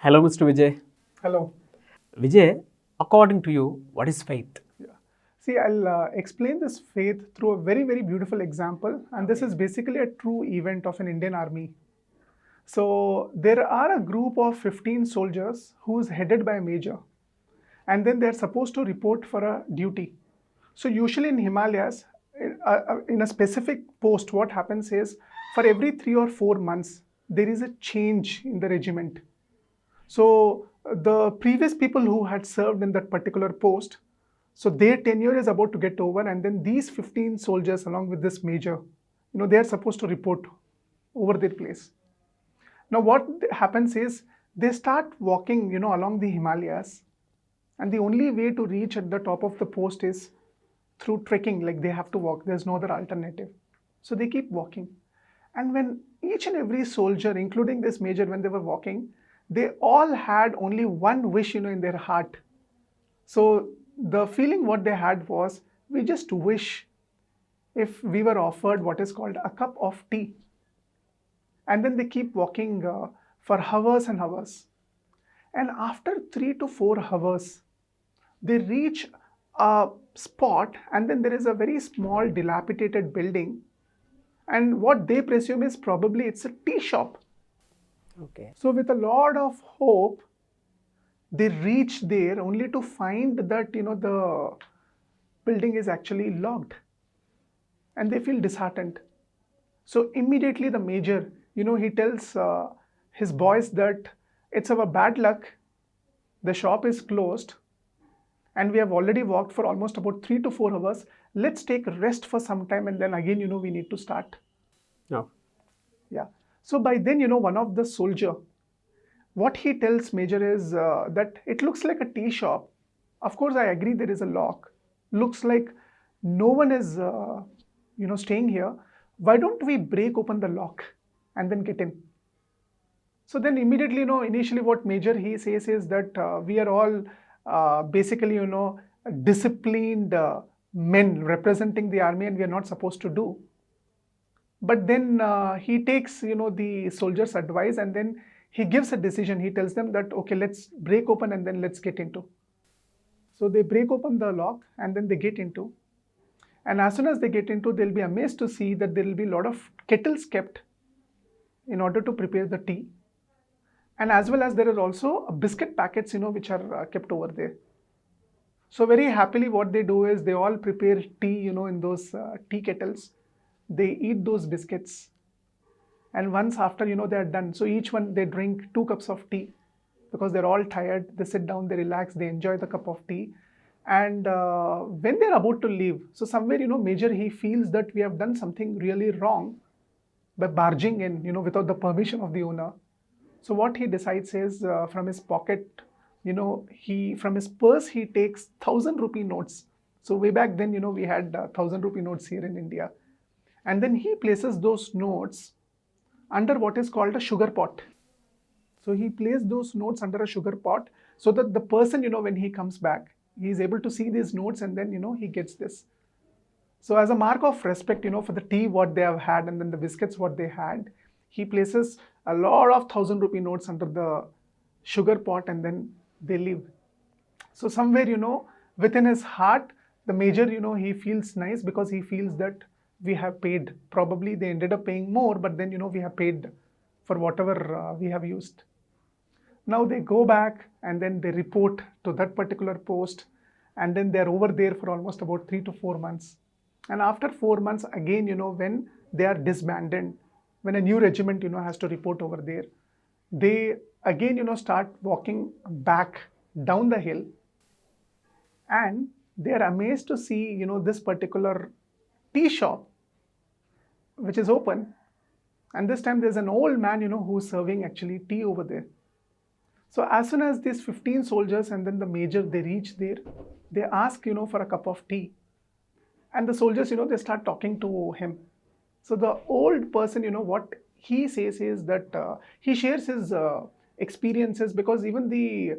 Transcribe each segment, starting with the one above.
Hello, Mr. Vijay. Hello. Vijay, according to you, what is faith? Yeah. See, I'll explain this faith through a very, very beautiful example. And this is basically a true event of an Indian army. So there are a group of 15 soldiers who is headed by a major. And then they're supposed to report for a duty. So usually in Himalayas, in a specific post, what happens is for every 3 or 4 months, there is a change in the regiment. So the previous people who had served in that particular post, so their tenure is about to get over, and then these 15 soldiers, along with this major, they are supposed to report over their place. Now, what happens is they start walking, along the Himalayas, and the only way to reach at the top of the post is through trekking, like they have to walk. There's no other alternative. So they keep walking. And when each and every soldier, including this major, when they were walking, they all had only one wish, in their heart. So the feeling what they had was, we just wish if we were offered what is called a cup of tea. And then they keep walking for hours and hours. And after 3 to 4 hours, they reach a spot, and then there is a very small dilapidated building. And what they presume is probably it's a tea shop. Okay. So with a lot of hope, they reach there only to find that the building is actually locked, and they feel disheartened. So immediately the major, he tells his boys that it's our bad luck. The shop is closed, and we have already walked for almost about 3 to 4 hours. Let's take a rest for some time, and then again, we need to start. No. Yeah. So by then, one of the soldier, what he tells major is that it looks like a tea shop. Of course, I agree there is a lock. Looks like no one is, staying here. Why don't we break open the lock and then get in? So then immediately, initially what major he says is that we are all basically, disciplined men representing the army, and we are not supposed to do. But then he takes, the soldiers' advice, and then he gives a decision. He tells them that, okay, let's break open and then let's get into. So they break open the lock and then they get into. And as soon as they get into, they'll be amazed to see that there will be a lot of kettles kept in order to prepare the tea. And as well as there are also biscuit packets, which are kept over there. So very happily what they do is they all prepare tea, in those tea kettles. They eat those biscuits, and once after they are done, so each one they drink 2 cups of tea, because they're all tired. They sit down, they relax, they enjoy the cup of tea. And when they're about to leave, so somewhere major, he feels that we have done something really wrong by barging in without the permission of the owner. So what he decides is from his pocket, from his purse he takes 1,000 rupee notes. So way back then we had 1,000 rupee notes here in India. And then he places those notes under what is called a sugar pot. So he placed those notes under a sugar pot, so that the person, when he comes back, he is able to see these notes, and then, he gets this. So as a mark of respect, for the tea what they have had, and then the biscuits what they had, he places a lot of 1,000 rupee notes under the sugar pot, and then they leave. So somewhere, within his heart, the major, he feels nice, because he feels that we have paid. Probably they ended up paying more, but then, we have paid for whatever we have used. Now they go back and then they report to that particular post, and then they're over there for almost about 3 to 4 months. And after 4 months, again, when they are disbanded, when a new regiment, has to report over there, they again, start walking back down the hill, and they are amazed to see, this particular tea shop, which is open. And this time there's an old man, who's serving actually tea over there. So as soon as these 15 soldiers and then the major, they reach there, they ask, for a cup of tea. And the soldiers, they start talking to him. So the old person, what he says is that he shares his experiences, because even the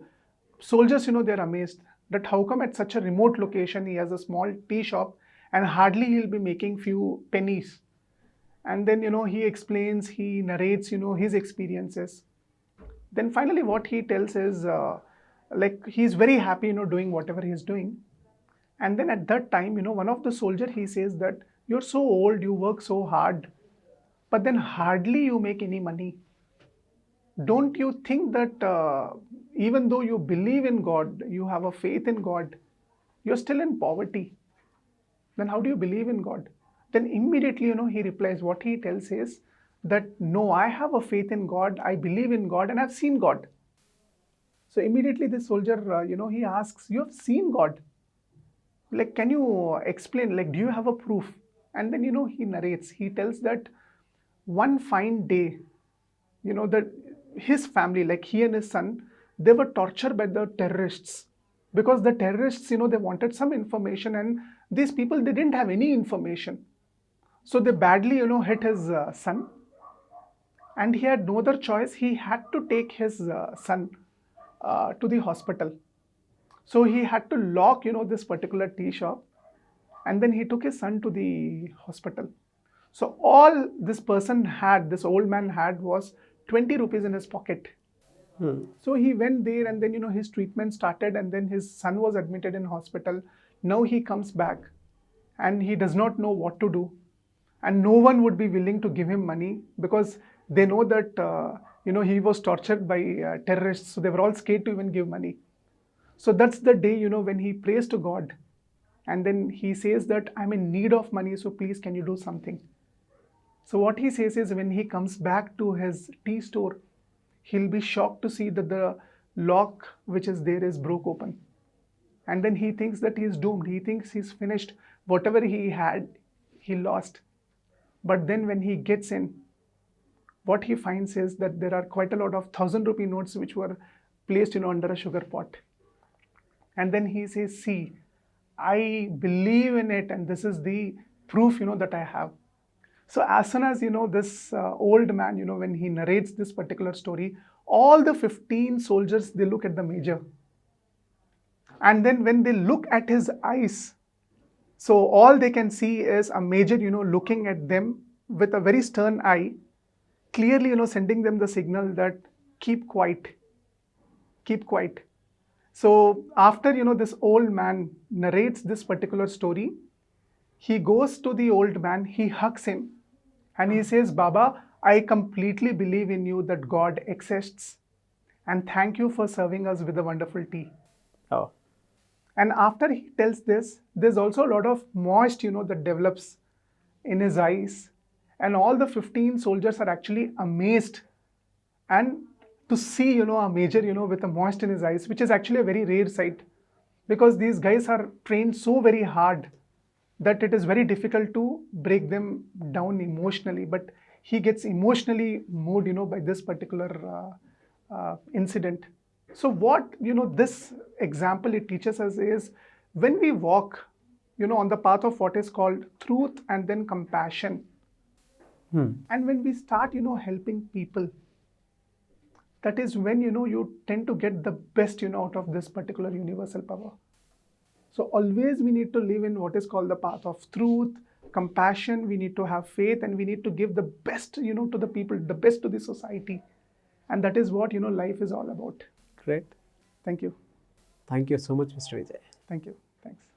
soldiers, they're amazed that how come at such a remote location he has a small tea shop, and hardly he'll be making few pennies. And then, he explains, he narrates, his experiences. Then finally what he tells is like he's very happy, doing whatever he's doing. And then at that time, one of the soldier, he says that you're so old, you work so hard, but then hardly you make any money. Don't you think that even though you believe in God, you have a faith in God, you're still in poverty? Then how do you believe in God? Then immediately, he replies, what he tells is that no, I have a faith in God, I believe in God, and I've seen God. So immediately the soldier, he asks, you have seen God? Like, can you explain, like, do you have a proof? And then, he narrates, he tells that one fine day, that his family, like he and his son, they were tortured by the terrorists, because the terrorists, they wanted some information, and these people, they didn't have any information. So they badly, hit his son, and he had no other choice. He had to take his son to the hospital. So he had to lock, this particular tea shop, and then he took his son to the hospital. So all this person had, this old man had, was 20 rupees in his pocket. So he went there, and then, his treatment started, and then his son was admitted in hospital. Now he comes back, and he does not know what to do. And no one would be willing to give him money, because they know that, he was tortured by terrorists. So they were all scared to even give money. So that's the day, when he prays to God. And then he says that I'm in need of money, so please, can you do something? So what he says is, when he comes back to his tea store, he'll be shocked to see that the lock which is there is broke open. And then he thinks that he is doomed. He thinks he's finished. Whatever he had, he lost. But then when he gets in, what he finds is that there are quite a lot of 1,000 rupee notes which were placed, under a sugar pot. And then he says, see, I believe in it, and this is the proof, that I have. So as soon as, this old man, when he narrates this particular story, all the 15 soldiers, they look at the major. And then when they look at his eyes, so all they can see is a major, looking at them with a very stern eye, clearly, sending them the signal that keep quiet, keep quiet. So after, this old man narrates this particular story, he goes to the old man, he hugs him, and he says, Baba, I completely believe in you, that God exists, and thank you for serving us with a wonderful tea. Oh. And after he tells this, there's also a lot of moist, that develops in his eyes. And all the 15 soldiers are actually amazed. And to see, a major, with a moist in his eyes, which is actually a very rare sight, because these guys are trained so very hard that it is very difficult to break them down emotionally. But he gets emotionally moved, by this particular incident. So what, this example it teaches us is, when we walk, on the path of what is called truth and then compassion, and when we start, helping people, that is when, you tend to get the best, out of this particular universal power. So always we need to live in what is called the path of truth, compassion. We need to have faith, and we need to give the best, to the people, the best to the society. And that is what, life is all about. Great. Thank you. Thank you so much, Mr. Vijay. Thank you. Thanks.